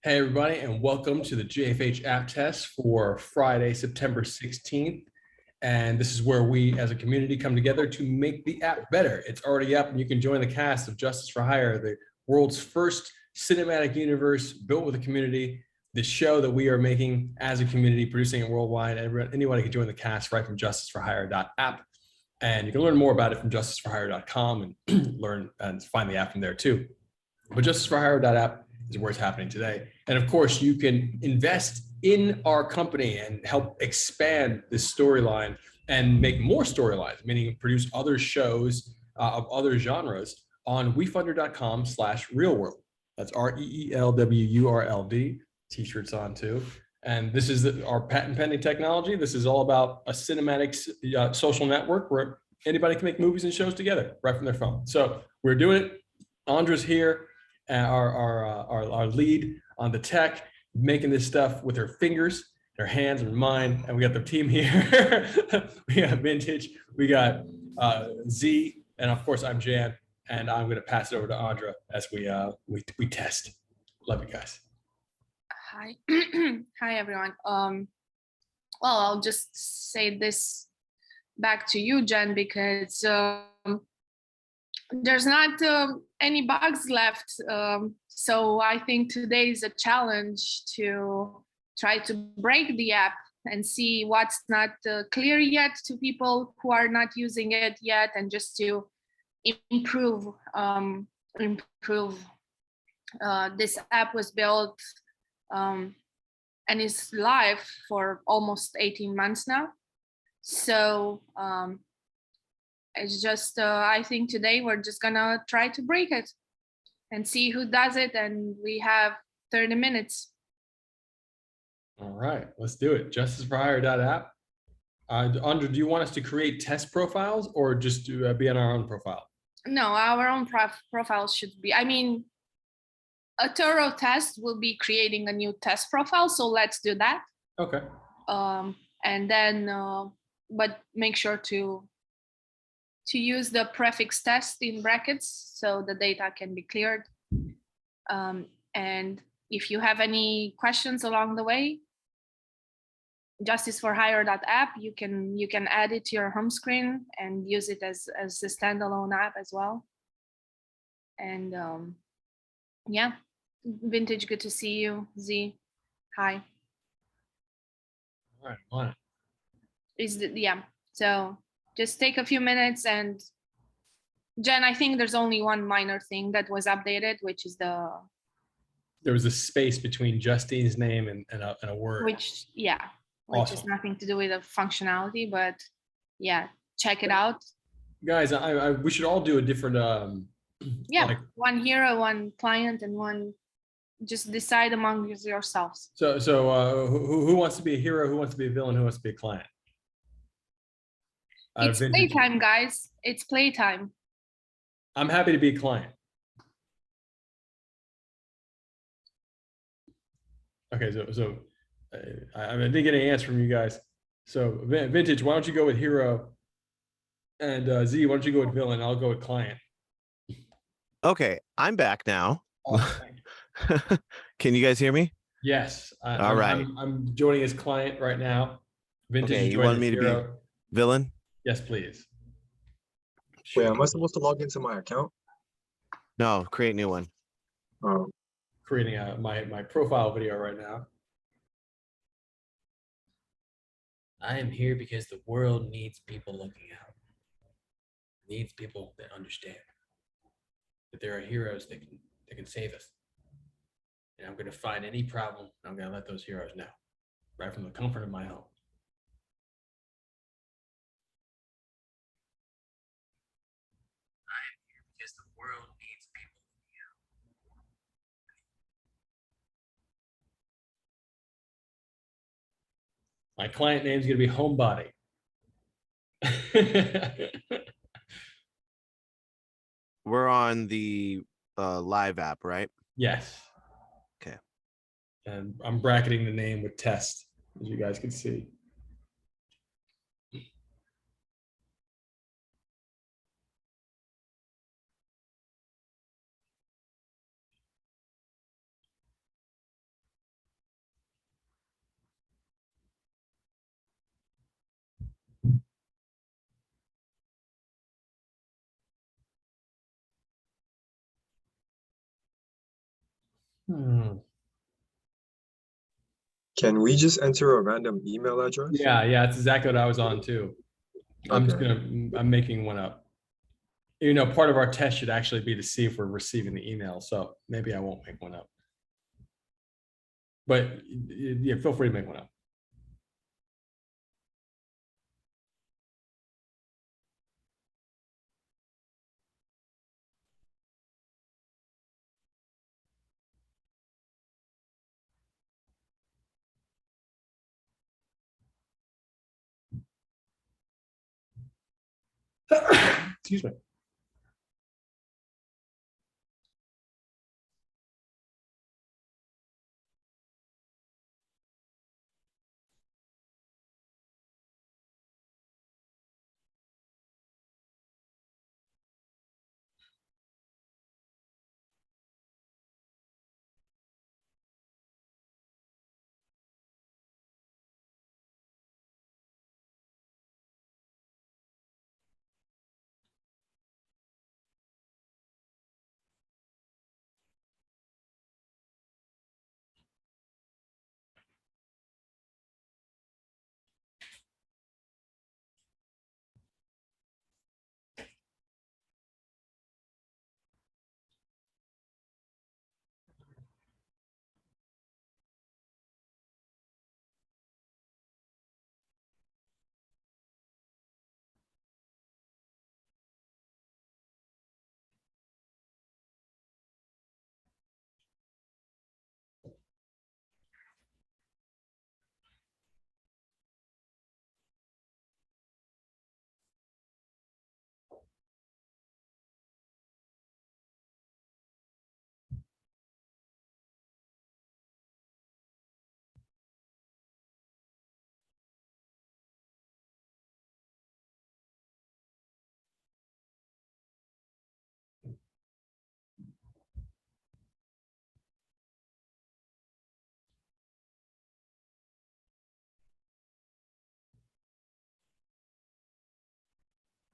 Hey, everybody, and welcome to the JFH app test for Friday, September 16th. And this is where we as a community come together to make the app better. It's already up, and you can join the cast of Justice for Hire, the world's first cinematic universe built with a community. The show that we are making as a community, producing it worldwide. Anybody can join the cast right from justiceforhire.app. And you can learn more about it from justiceforhire.com and learn and find the app from there too. But justiceforhire.app is where it's happening today. And of course, you can invest in our company and help expand this storyline and make more storylines, meaning produce other shows of other genres on wefunder.com/realworld. That's REELWURLD. T-shirts on too. And this is our patent pending technology. This is all about a cinematic social network where anybody can make movies and shows together right from their phone. So we're doing it. Andra's here, our lead on the tech, making this stuff with her fingers, her hands, and mind. And we got the team here. We got Vintage, we got Z, and of course I'm Jan. And I'm going to pass it over to Andra as we test. Love you guys. Hi, hi everyone. Well, I'll just say this back to you, Jen, because there's not any bugs left. So I think today is a challenge to try to break the app and see what's not clear yet to people who are not using it yet, and just to improve. This app was built and is live for almost 18 months now. So it's just, I think today we're just gonna try to break it and see who does it. And we have 30 minutes. All right, let's do it. Justiceforhire.app. Andra, do you want us to create test profiles or just to be on our own profile? No, our own profiles should be, I mean, a thorough test will be creating a new test profile. So let's do that. Okay. And then, but make sure to use the prefix test in brackets so the data can be cleared. And if you have any questions along the way, justiceforhire.app, you can add it to your home screen and use it as a standalone app as well. And yeah, Vintage, good to see you. Z, hi. All right, on it. Yeah, so just take a few minutes. And Jen, I think there's only one minor thing that was updated, which is there was a space between Justine's name and a word. Which Awesome. has nothing to do with the functionality, but yeah, check it out. Guys, we should all do a different like one hero, one client, and one, just decide among yourselves. So who wants to be a hero, who wants to be a villain, who wants to be a client? It's playtime, guys. It's playtime. I'm happy to be a client. Okay, so I didn't get any answer from you guys. So Vintage, why don't you go with hero? And Z, why don't you go with villain? I'll go with client. Okay, I'm back now. Awesome. Can you guys hear me? Yes. All right. I'm joining as client right now. Vintage, okay, you want me to be villain? Yes, please. Wait, am I supposed to log into my account? No, create a new one. Oh. Creating my profile video right now. I am here because the world needs people looking out. It needs people that understand that there are heroes that can save us. And I'm going to find any problem, and I'm going to let those heroes know, right from the comfort of my home. I am here because the world needs people looking out. My client name is going to be Homebody. We're on the live app, right? Yes. Okay. And I'm bracketing the name with test, as you guys can see. Hmm. Can we just enter a random email address? Yeah, that's exactly what I was on too. I'm just Okay. I'm making one up. You know, part of our test should actually be to see if we're receiving the email. So maybe I won't make one up. But yeah, feel free to make one up. Excuse me.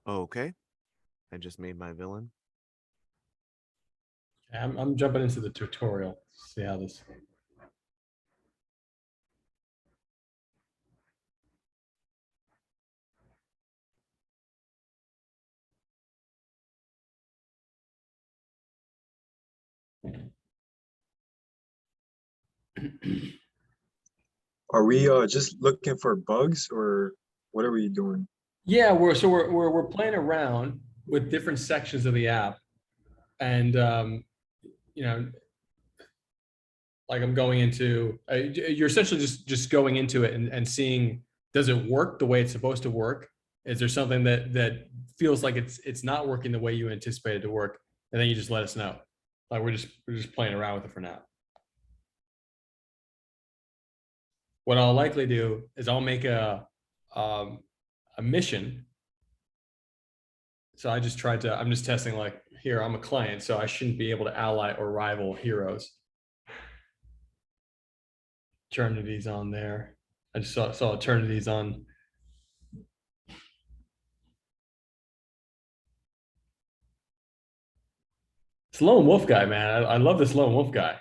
Okay. I just made my villain. I'm jumping into the tutorial. See how this. Are we just looking for bugs or what are we doing? Yeah, we're playing around with different sections of the app, and you know, like I'm going into. You're essentially just going into it and seeing, does it work the way it's supposed to work? Is there something that feels like it's not working the way you anticipated to work? And then you just let us know. Like we're just playing around with it for now. What I'll likely do is I'll make um, a mission. So I'm just testing, like, here, I'm a client, so I shouldn't be able to ally or rival heroes. Eternity's on there. I just saw Eternity's on. It's Lone Wolf guy, man. I love this Lone Wolf guy.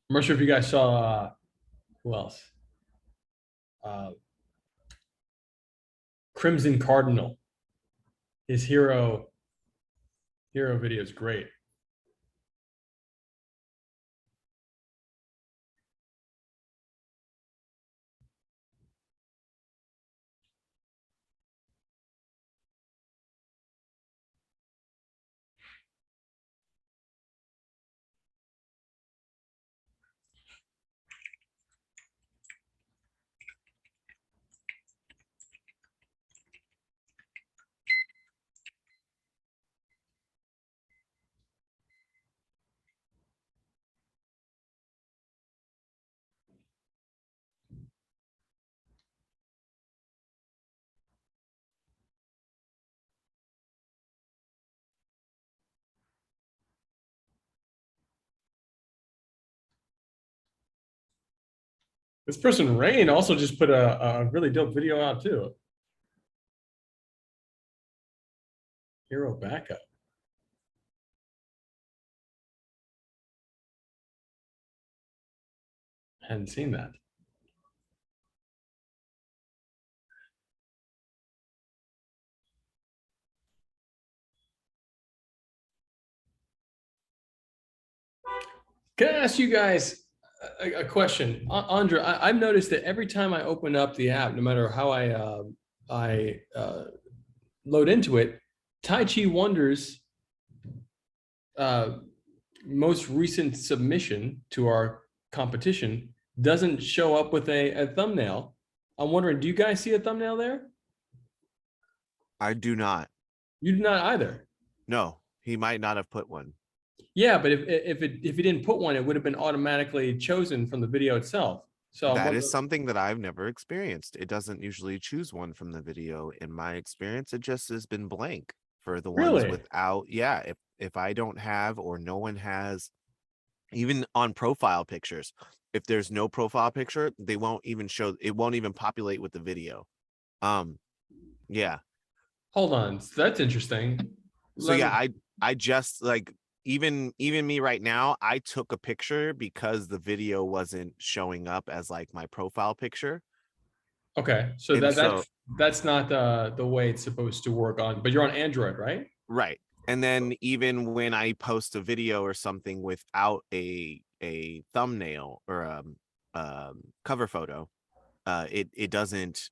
I'm not sure if you guys saw who else? Uh, Crimson Cardinal. His hero video is great. This person, Rain, also just put a really dope video out too. Hero backup. Hadn't seen that. Can I ask you guys a question? Andra, I've noticed that every time I open up the app, no matter how I load into it, Tai Chi Wonders most recent submission to our competition doesn't show up with a thumbnail. I'm wondering, do you guys see a thumbnail there? I do not. You do not either. No, he might not have put one. Yeah, but if he didn't put one, it would have been automatically chosen from the video itself. So I'm That wondering, is something that I've never experienced. It doesn't usually choose one from the video. In my experience, it just has been blank for the ones Really? without. Yeah, if I don't have or no one has, even on profile pictures, if there's no profile picture, they won't even show. It won't even populate with the video. Yeah. Hold on, that's interesting. So Let yeah, me- I just like even me right now, I took a picture because the video wasn't showing up as like my profile picture. Okay, so And so that's not the way it's supposed to work on, but you're on Android, right? right. And then even when I post a video or something without a thumbnail or cover photo, it doesn't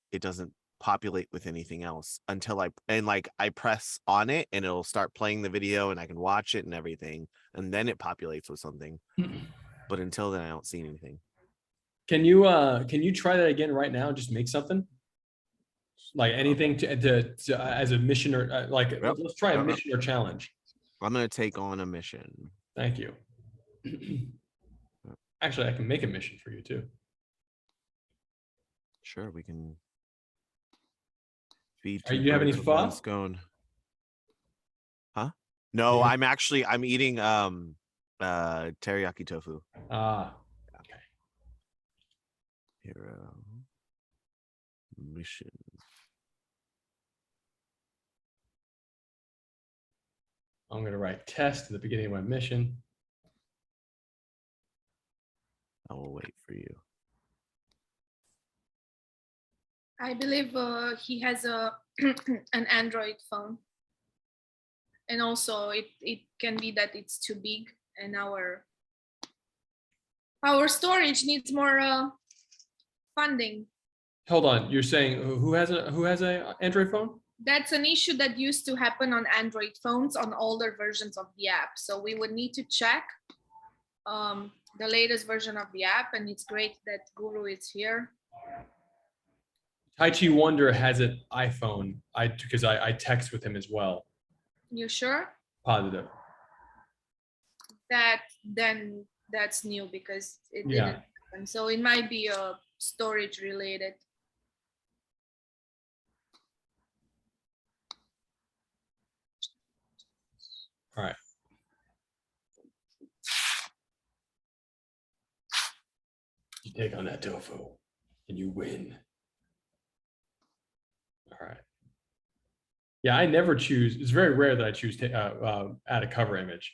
populate with anything else until I press on it and it'll start playing the video and I can watch it and everything, and then it populates with something. But until then, I don't see anything. Can you try that again right now? Just make something like anything to as a mission or Yep. let's try a Yep. mission or challenge. I'm gonna take on a mission. Thank you. Actually, I can make a mission for you too. Sure, we can feed Are two you have any birds with one pho? scone. Huh? No, Yeah. I'm eating teriyaki tofu. Ah, Hero mission. I'm gonna write test at the beginning of my mission. I will wait for you. I believe he has a an Android phone, and also it can be that it's too big, and our storage needs more funding. Hold on, you're saying who has a Android phone? That's an issue that used to happen on Android phones on older versions of the app. So we would need to check the latest version of the app, and it's great that Guru is here. Tai Chi Wonder has an iPhone. Because I text with him as well. You sure? Positive. Then that's new because it Yeah. didn't happen. So it might be storage related. All right. You take on that tofu and you win. All right. Yeah, I never choose. It's very rare that I choose to add a cover image.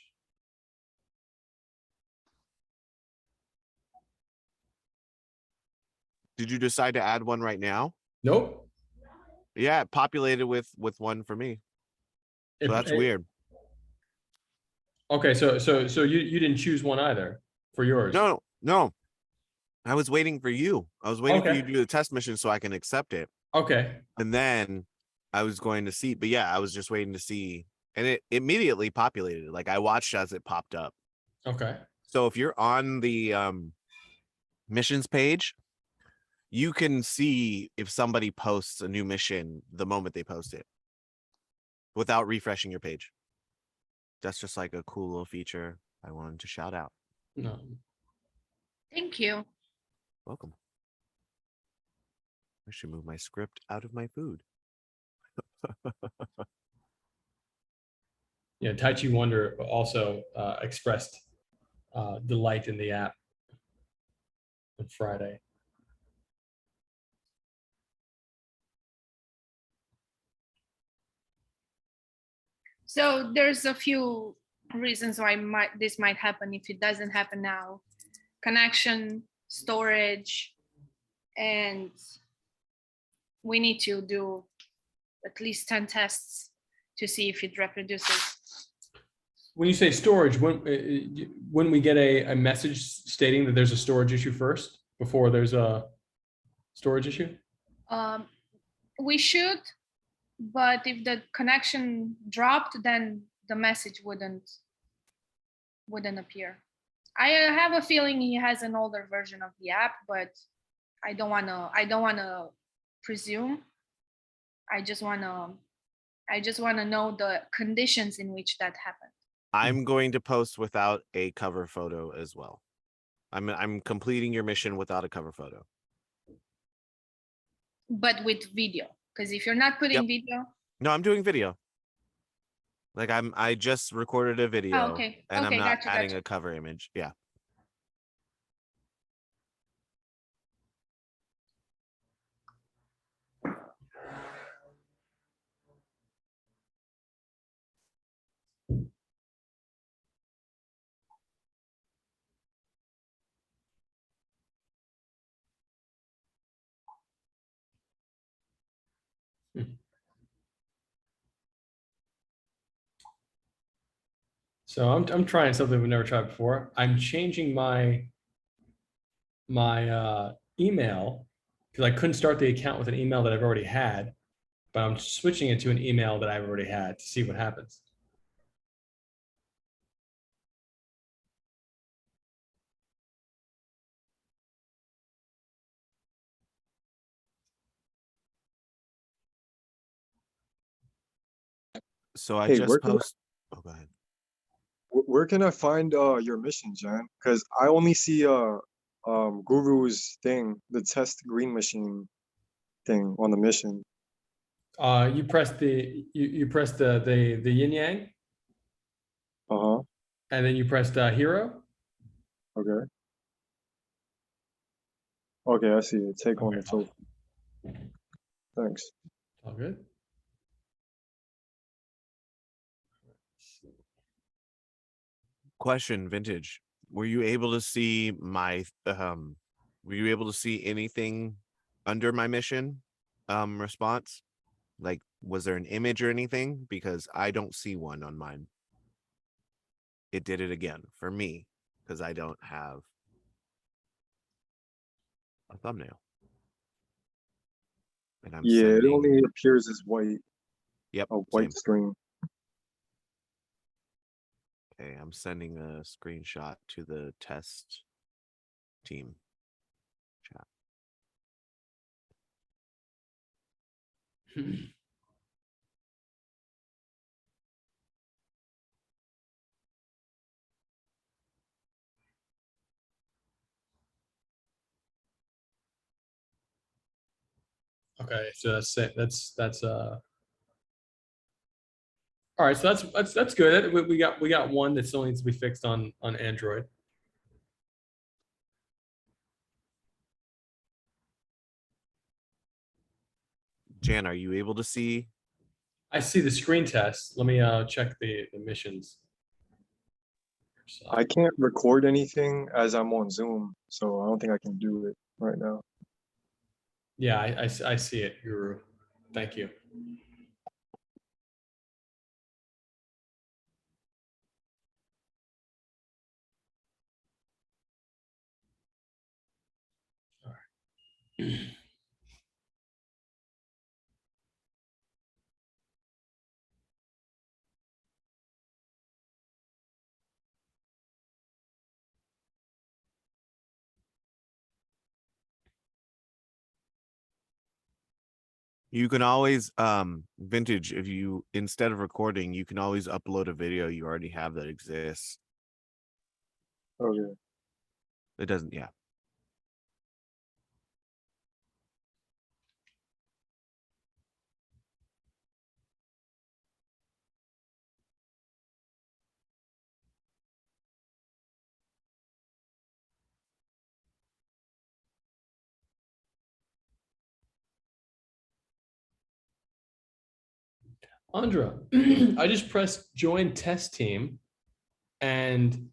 Did you decide to add one right now? Nope. Yeah, it populated with one for me. So that's weird. Okay, so you didn't choose one either for yours. No. I was waiting for you. I was waiting for Okay. you to do the test mission so I can accept it. Okay. And then I was going to see, but yeah, I was just waiting to see. And it immediately populated. Like I watched as it popped up. Okay. So if you're on the missions page, you can see if somebody posts a new mission the moment they post it without refreshing your page. That's just like a cool little feature I wanted to shout out. No. Thank you. Welcome. I should move my script out of my food. Yeah, Tai Chi Wonder also expressed delight in the app on Friday. So there's a few reasons why this might happen if it doesn't happen now. Connection storage, and we need to do at least 10 tests to see if it reproduces. When you say storage, when we get a message stating that there's a storage issue first before there's a storage issue? We should, but if the connection dropped, then the message wouldn't appear. I have a feeling he has an older version of the app, but I don't wanna presume. I just wanna know the conditions in which that happened. I'm going to post without a cover photo as well. I'm completing your mission without a cover photo. But with video, because if you're not putting Yep. video, No, I'm doing video. Like I just recorded a video okay. and I'm Okay, not gotcha, adding gotcha. a cover image. Yeah. So I'm trying something we've never tried before. I'm changing my email because I couldn't start the account with an email that I've already had, but I'm switching it to an email that I've already had to see what happens. So I Hey, just post. Oh, go ahead. Where can I find your mission, Jan? Because I only see Guru's thing, the test green machine thing on the mission. You press the yin yang, Uh-huh. and then you pressed hero. Okay. Okay, I see it. Take on Okay, the trophy. Thanks. all good. Question, Vintage. Were you able to see my were you able to see anything under my mission response? Like, was there an image or anything? Because I don't see one on mine. It did it again for me because I don't have a thumbnail. And I'm Yeah, it sending. only appears as white, Yep. a white Same. screen. Okay, I'm sending a screenshot to the test team chat. Okay, so that's all right. So that's good. We got one that still needs to be fixed on Android. Jan, are you able to see? I see the screen test. Let me check the missions. I can't record anything as I'm on Zoom, so I don't think I can do it right now. Yeah, I see it, Guru. Thank you. All right. You can always Vintage, if you instead of recording, you can always upload a video you already have that exists. Okay. It doesn't, yeah. Andra, I just pressed join test team, and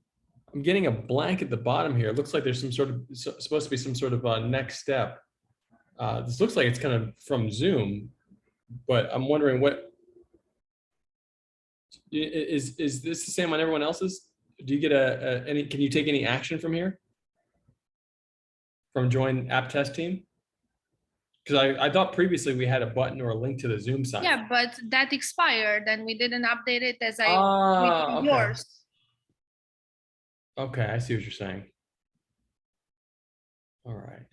I'm getting a blank at the bottom here. It looks like there's some sort of supposed to be some sort of next step. This looks like it's kind of from Zoom, but I'm wondering what is this the same on everyone else's? Do you get any? Can you take any action from here? From join app test team? Because I thought previously we had a button or a link to the Zoom site. Yeah, but that expired and we didn't update it as I Ah, okay. yours. Okay, I see what you're saying. All right.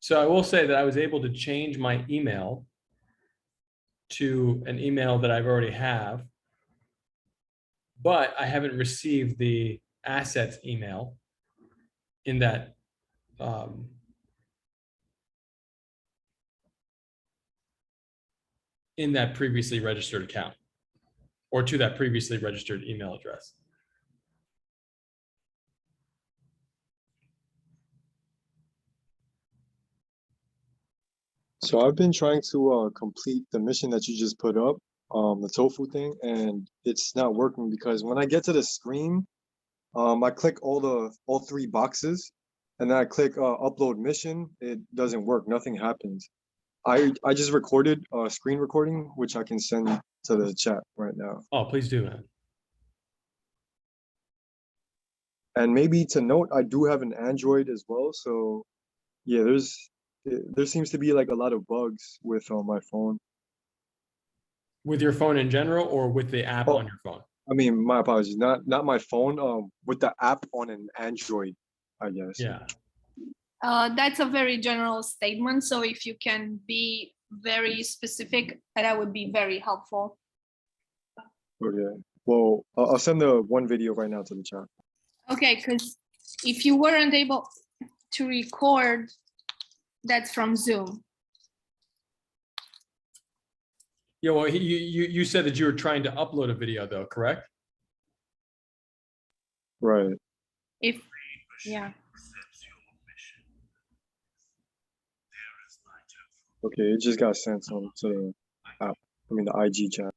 So I will say that I was able to change my email to an email that I've already have, but I haven't received the assets email in that previously registered account or to that previously registered email address. So I've been trying to complete the mission that you just put up, the tofu thing, and it's not working because when I get to the screen, I click all three boxes, and then I click upload mission. It doesn't work. Nothing happens. I just recorded a screen recording, which I can send to the chat right now. Oh, please do, man. And maybe to note, I do have an Android as well. So yeah, there seems to be like a lot of bugs with my phone. With your phone in general or with the app Oh, on your phone? I mean, my apologies. Not my phone. With the app on an Android, I guess. Yeah. That's a very general statement. So if you can be very specific, that would be very helpful. Okay. Well, I'll send the one video right now to the chat. Okay, because if you weren't able to record, that's from Zoom. Yeah, well, you said that you were trying to upload a video though, correct? Right. Yeah. Okay, it just got sent to the app. I mean the IG chat.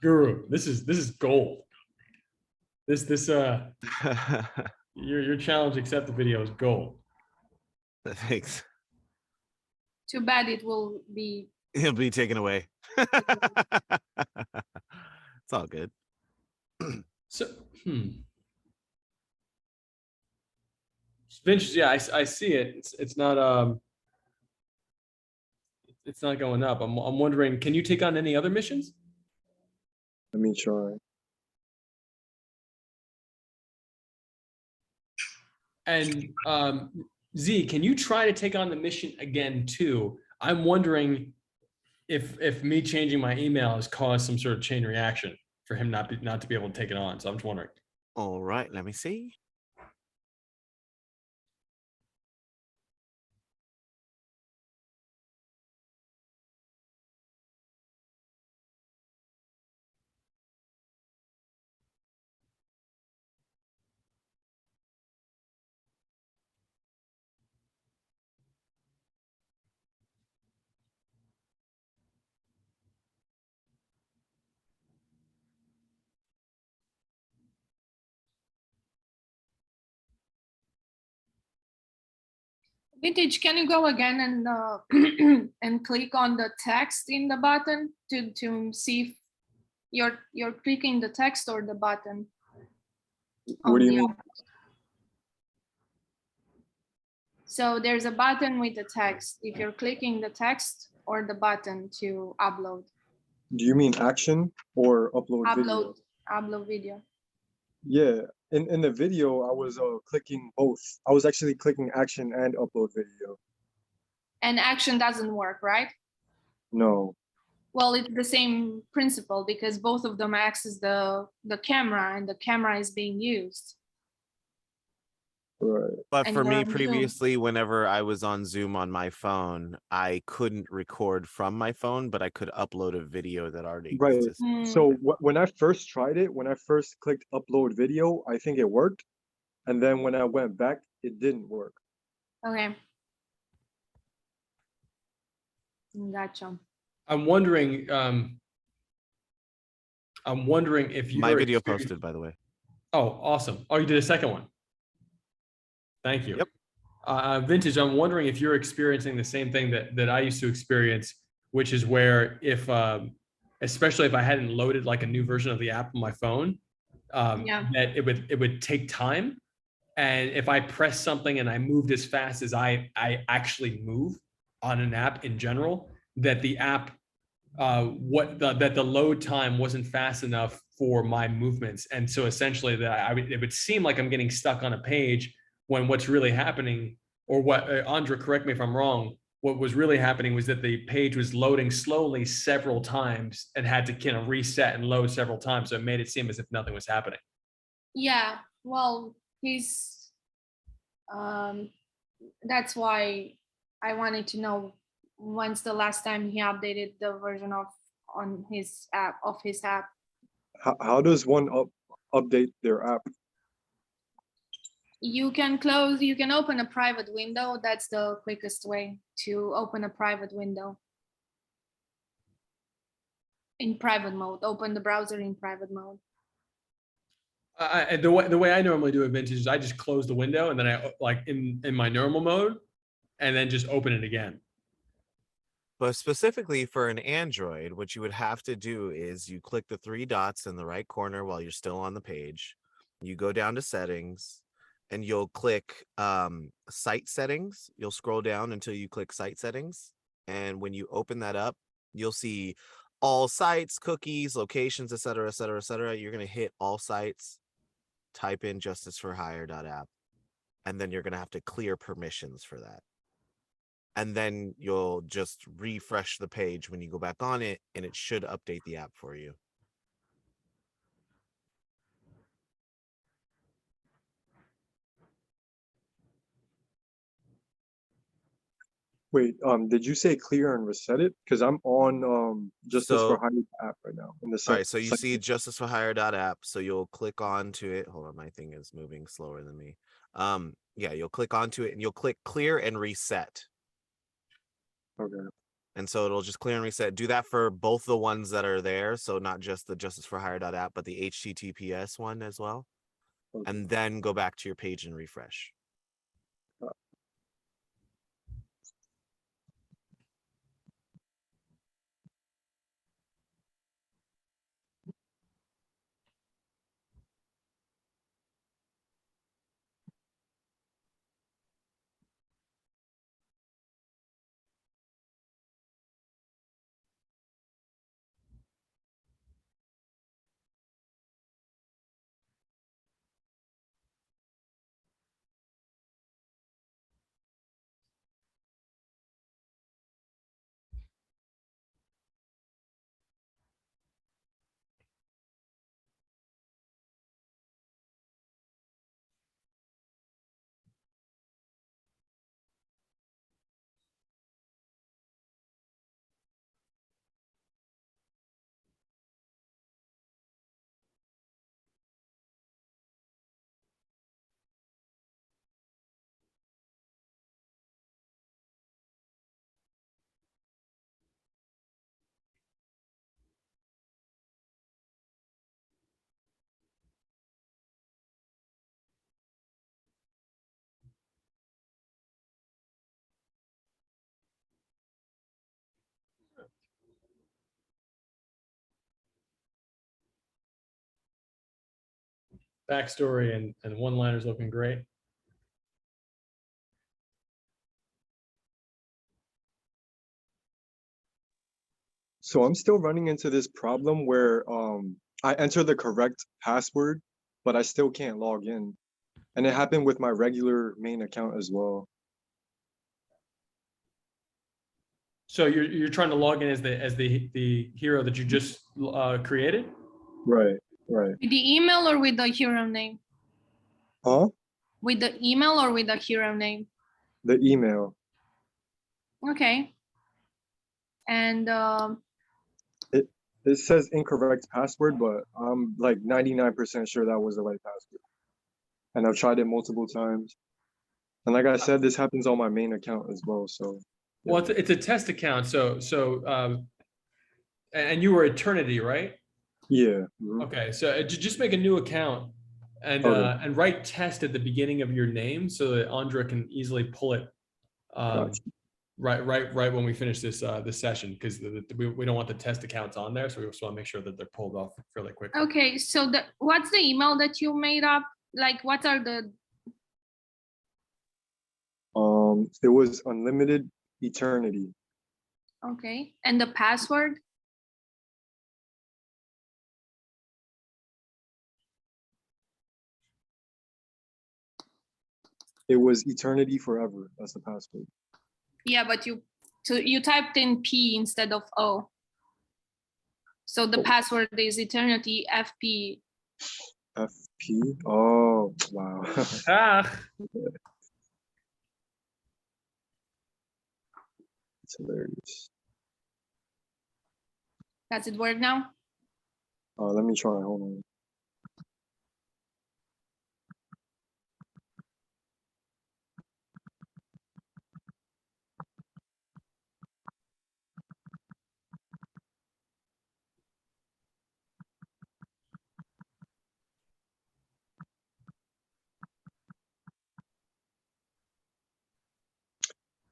Guru, this is gold. This your challenge accept the video is gold. Thanks. Too bad it will be. He'll be taken away. It's all good. So Vince, yeah, I see it. It's not it's not going up. I'm wondering, can you take on any other missions? Let me try. And Z, can you try to take on the mission again too? I'm wondering if me changing my email has caused some sort of chain reaction for him not to be able to take it on. So I'm just wondering. All right, let me see. Vintage, can you go again and and click on the text in the button to see if you're clicking the text or the button? What on do you the mean? app? So there's a button with the text. If you're clicking the text or the button to upload, Do you mean action or upload video? upload video. Yeah, in the video, I was clicking both. I was actually clicking action and upload video. And action doesn't work, right? No, Well, it's the same principle because both of them access the camera and the camera is being used. right. But And for you're me on Zoom. previously, whenever I was on Zoom on my phone, I couldn't record from my phone, but I could upload a video that already Right. existed. So when I first tried it, when I first clicked upload video, I think it worked. And then when I went back, it didn't work. Okay. Gotcha. I'm wondering if you're My video experiencing- posted, by the way. Oh, awesome. Oh, you did a second one. Thank you. Yep. Vintage, I'm wondering if you're experiencing the same thing that I used to experience, which is where if, especially if I hadn't loaded like a new version of the app on my phone, Yeah. that it would take time. And if I press something and I moved as fast as I actually move on an app in general, that the app, that the load time wasn't fast enough for my movements. And so essentially that it would seem like I'm getting stuck on a page when what's really happening, or what, Andra, correct me if I'm wrong, what was really happening was that the page was loading slowly several times and had to kind of reset and load several times. So it made it seem as if nothing was happening. Yeah. Well, he's that's why I wanted to know when's the last time he updated the version of his app. How does one update their app? You can open a private window. That's the quickest way to open a private window. In private mode, open the browser in private mode. The way I normally do it, Vintage, is I just close the window and then I like in my normal mode, and then just open it again. But specifically for an Android, what you would have to do is you click the three dots in the right corner while you're still on the page. You go down to settings and you'll click site settings. You'll scroll down until you click site settings. And when you open that up, you'll see all sites, cookies, locations, et cetera, et cetera, et cetera. You're going to hit all sites, type in justiceforhire.app, and then you're going to have to clear permissions for that. And then you'll just refresh the page when you go back on it, and it should update the app for you. Wait, did you say clear and reset it? Because I'm on Justice for So- Hire app right now in the All right, so you site- see justiceforhire.app. So you'll click onto it. Hold on, my thing is moving slower than me. Yeah, you'll click onto it and you'll click clear and reset. Okay. And so it'll just clear and reset. Do that for both the ones that are there. So not just the justiceforhire.app, but the HTTPS one as well. Okay. And then go back to your page and refresh. backstory and one-liners looking great. So I'm still running into this problem where I enter the correct password, but I still can't log in. And it happened with my regular main account as well. So you're trying to log in as the hero that you just created? Right, right. With the email or with the hero name? Huh? With the email or with the hero name? The email. Okay. And It says incorrect password, but I'm like 99% sure that was the right password. And I've tried it multiple times. And like I said, this happens on my main account as well. So Well, it's a test account. And you were Eternity, right? yeah. Mhm. Okay, so just make a new account Okay, and write test at the beginning of your name so that Andra can easily pull it gotcha. right when we finish this session, because we don't want the test accounts on there, so we just want to make sure that they're pulled off fairly quickly. okay, so what's the email that you made up? Like, what are the? It was unlimited eternity. Okay, and the password? It was eternity forever. That's the password. Yeah, but you typed in P instead of O. So the Oh. password is eternity FP. FP. Oh wow. Ah, It's hilarious. Does it work now? Let me try. Hold on.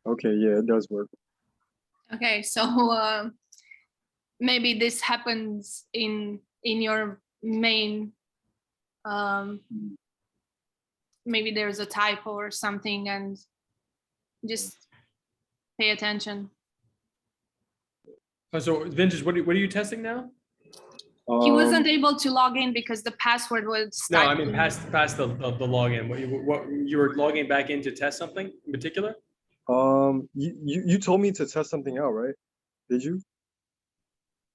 Okay, yeah, it does work. Okay, so maybe this happens in your main. Maybe there's a typo or something, and just pay attention. so Vintage, what are you testing now? He wasn't Um, able to log in because the password was No, I typed mean in. past the login. What you were logging back in to test something in particular? you told me to test something out, right? Did you?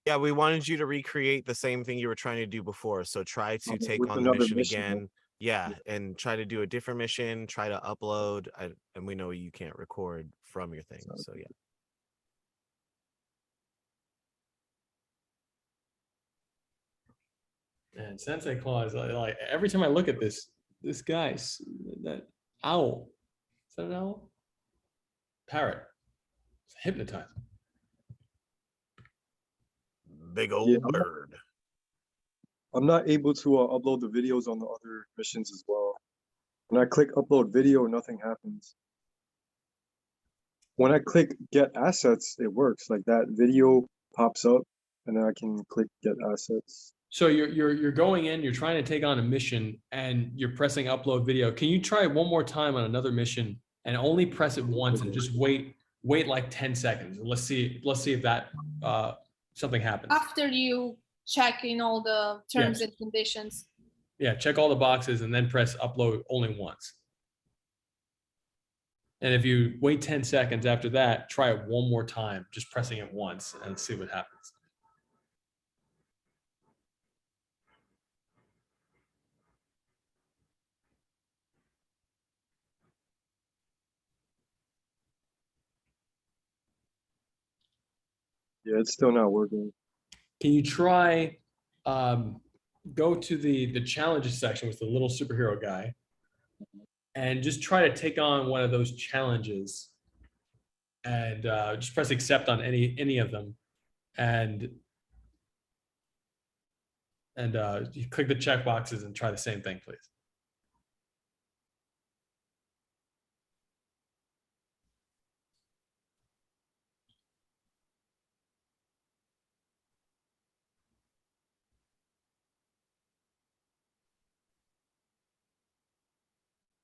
Yeah, we wanted you to recreate the same thing you were trying to do before. So try to take With on the another mission mission, right? again. Yeah, and try to do a different mission, try to upload. And we know you can't record from your thing. So yeah. And Sensei Claus, like every time I look at this guy's that owl. Is that an owl? Parrot. It's hypnotizing. Big Yeah, old bird. I'm not able to upload the videos on the other missions as well. When I click upload video, nothing happens. When I click get assets, it works. Like that video pops up, and then I can click get assets. So you're going in, you're trying to take on a mission, and you're pressing upload video. Can you try one more time on another mission and only press it once and just wait like 10 seconds? Let's see if that something happens. After you check in all the terms Yes. and conditions. Yeah, check all the boxes and then press upload only once. And if you wait 10 seconds after that, try it one more time, just pressing it once and see what happens. Yeah, it's still not working. Can you try go to the challenges section with the little superhero guy and just try to take on one of those challenges and just press accept on any of them and you click the check boxes and try the same thing, please.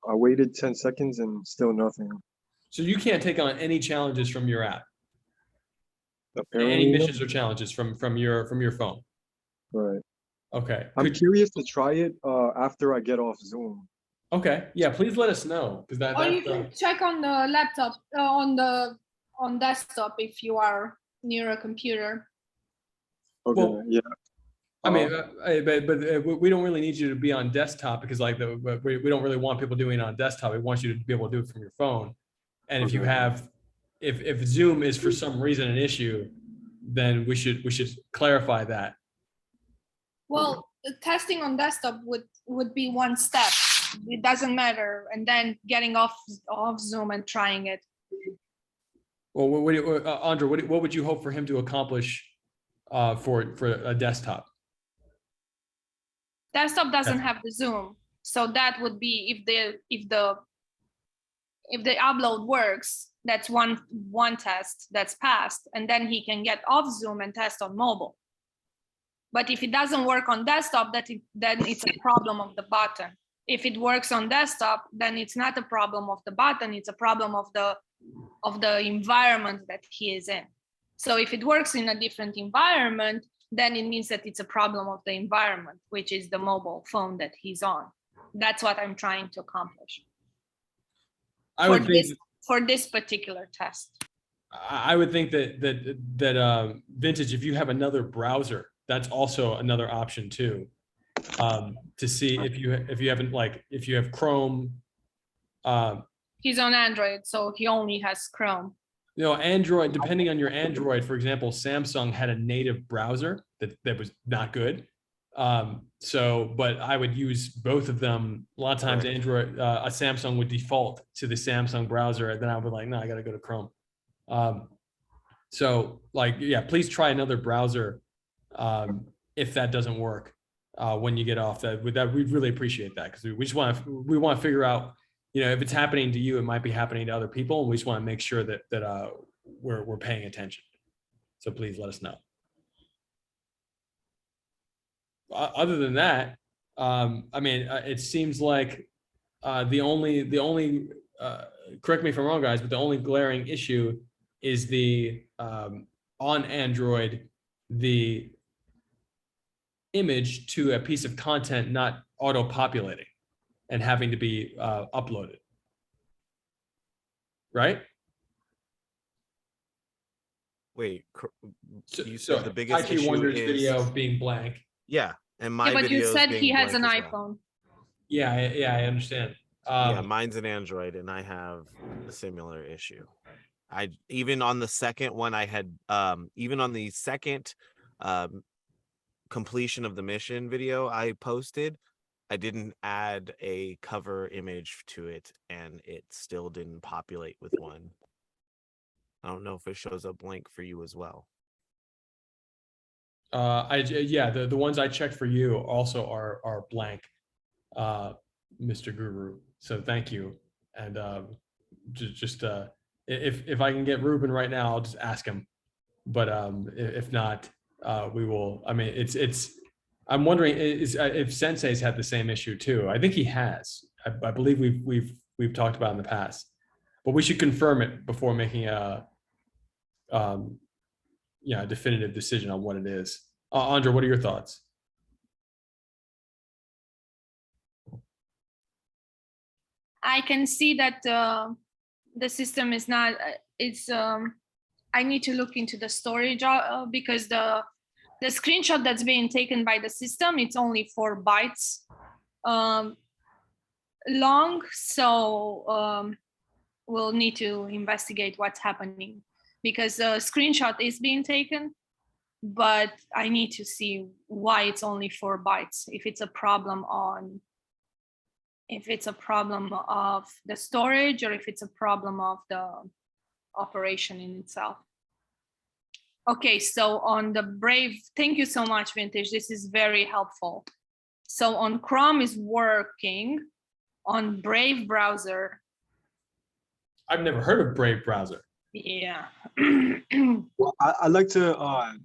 I waited 10 seconds and still nothing. So you can't take on any challenges from your app, any Apparently, no. missions or challenges from your phone. Right. Okay. I'm Could, curious to try it after I get off Zoom. okay. Yeah. Please let us know because Or you can check on the laptop, on desktop if you are near a computer. Okay. Well, Yeah. I mean, we don't really need you to be on desktop because like we don't really want people doing it on desktop. We want you to be able to do it from your phone. And if you Okay. have, if Zoom is for some reason an issue, then we should clarify that. Well, the testing on desktop would be one step. It doesn't matter, and then getting off Zoom and trying it. Well, Andre, what would you hope for him to accomplish for a desktop? Desktop doesn't have the Zoom, so that would be if the upload works, that's one test that's passed, and then he can get off Zoom and test on mobile. But if it doesn't work on desktop, then it's a problem of the button. If it works on desktop, then it's not a problem of the button, it's a problem of the environment that he is in. So if it works in a different environment, then it means that it's a problem of the environment, which is the mobile phone that he's on. That's what I'm trying to accomplish. I would think for this particular test. I would think that Vintage, if you have another browser, that's also another option too, to see if you haven't, like, if you have Chrome. He's on Android, so he only has Chrome. You know, Android, depending on your Android, for example, Samsung had a native browser that was not good. But I would use both of them. A lot of times Android, a Samsung would default to the Samsung browser, and then I would be like, no, I got to go to Chrome. So like, yeah, please try another browser if that doesn't work when you get off. We'd really appreciate that, because we want to figure out, you know, if it's happening to you, it might be happening to other people, and we just want to make sure that we're paying attention. So please let us know. Other than that, I mean, it seems like the only correct me if I'm wrong, guys, but the only glaring issue is the on Android, the image to a piece of content not auto-populating and having to be uploaded, right? Wait, you So said the biggest IT issue Wonders is video being blank. Yeah, and my Yeah, but you video is said being he has an blank as iPhone. well. Yeah, I understand. Yeah, mine's an Android, and I have a similar issue. Even on the second one, I had even on the second completion of the mission video I posted, I didn't add a cover image to it, and it still didn't populate with one. I don't know if it shows up blank for you as well. Yeah, the ones I checked for you also are blank, Mr. Guru. So thank you. And just if I can get Ruben right now, I'll just ask him. But if not, we will. I mean, it's. I'm wondering if Sensei's had the same issue too. I think he has. I believe we've talked about it in the past, but we should confirm it before making a definitive decision on what it is. Andre, what are your thoughts? I can see that the system is not. I need to look into the storage because the screenshot that's being taken by the system, it's only 4 bytes long. So we'll need to investigate what's happening, because a screenshot is being taken, but I need to see why it's only 4 bytes. If it's a problem of the storage, or if it's a problem of the operation in itself. Okay, so on the Brave, thank you so much, Vintage. This is very helpful. So on Chrome is working, on Brave browser. I've never heard of Brave browser. Yeah. Well, I'd like to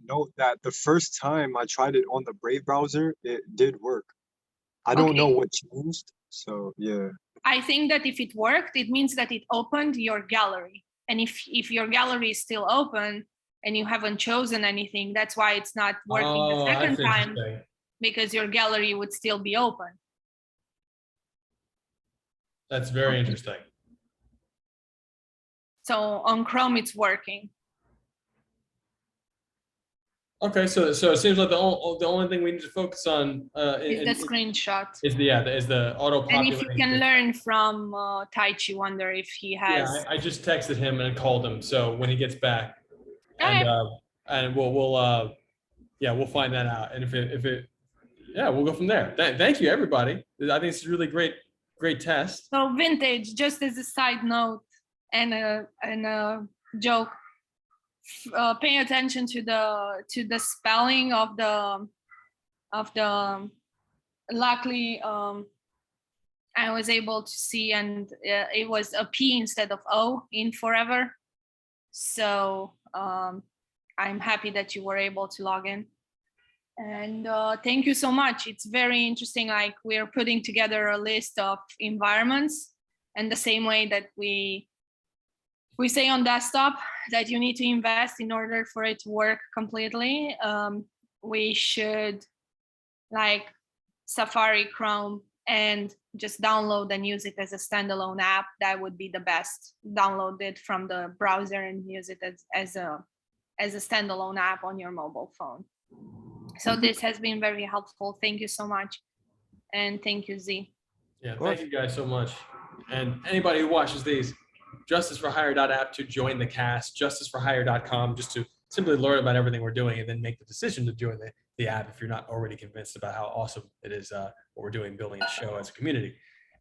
note that the first time I tried it on the Brave browser, it did work. I don't know what changed, so yeah. I think that if it worked, it means that it opened your gallery. And if your gallery is still open and you haven't chosen anything, that's why it's not working the Oh, second that's time, interesting. because your gallery would still be open. That's very interesting. So on Chrome, it's working. Okay, so it seems like the only thing we need to focus on Is the screenshot. is the auto And if you populating. can learn from Tai Chi Wonder if he has. Yeah, I just texted him and called him. So when he gets back, and Okay. and we'll find that out. And if it yeah, we'll go from there. Thank you, everybody. I think it's a really great test. So vintage, just as a side note and a joke, pay attention to the spelling of the luckily I was able to see, and it was a P instead of O in forever. So I'm happy that you were able to log in. And thank you so much. It's very interesting. Like, we're putting together a list of environments, and the same way that we say on desktop that you need to invest in order for it to work completely. We should, like, Safari, Chrome, and just download and use it as a standalone app. That would be the best. Download it from the browser and use it as a standalone app on your mobile phone. So this has been very helpful. Thank you so much. And thank you, Z. Yeah, thank you guys so much. And anybody who watches these, justiceforhire.app to join the cast, justiceforhire.com just to simply learn about everything we're doing, and then make the decision to join the app if you're not already convinced about how awesome it is, what we're doing, building a show as a community.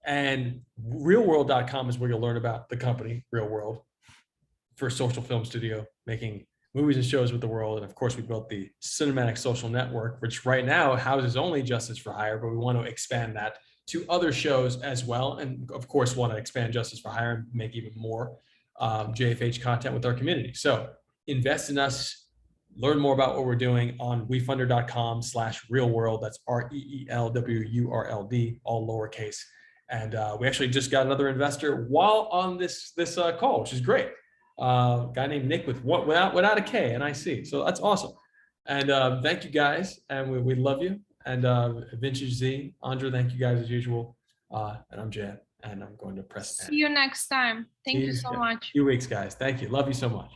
And realworld.com is where you'll learn about the company, Real World, first social film studio making movies and shows with the world. And of course, we built the Cinematic Social Network, which right now houses only Justice for Hire, but we want to expand that to other shows as well. And of course, want to expand Justice for Hire and make even more JFH content with our community. So invest in us, learn more about what we're doing on wefunder.com/realworld. That's REELWURLD, all lowercase. And we actually just got another investor while on this call, which is great. Guy named Nick without a K, NIC. So that's awesome. And thank you guys, and we love you. And Vintage Z, Andra, thank you guys as usual. And I'm Jan, and I'm going to press See you next time. Thank you so much. Few weeks, guys. Thank you. Love you so much.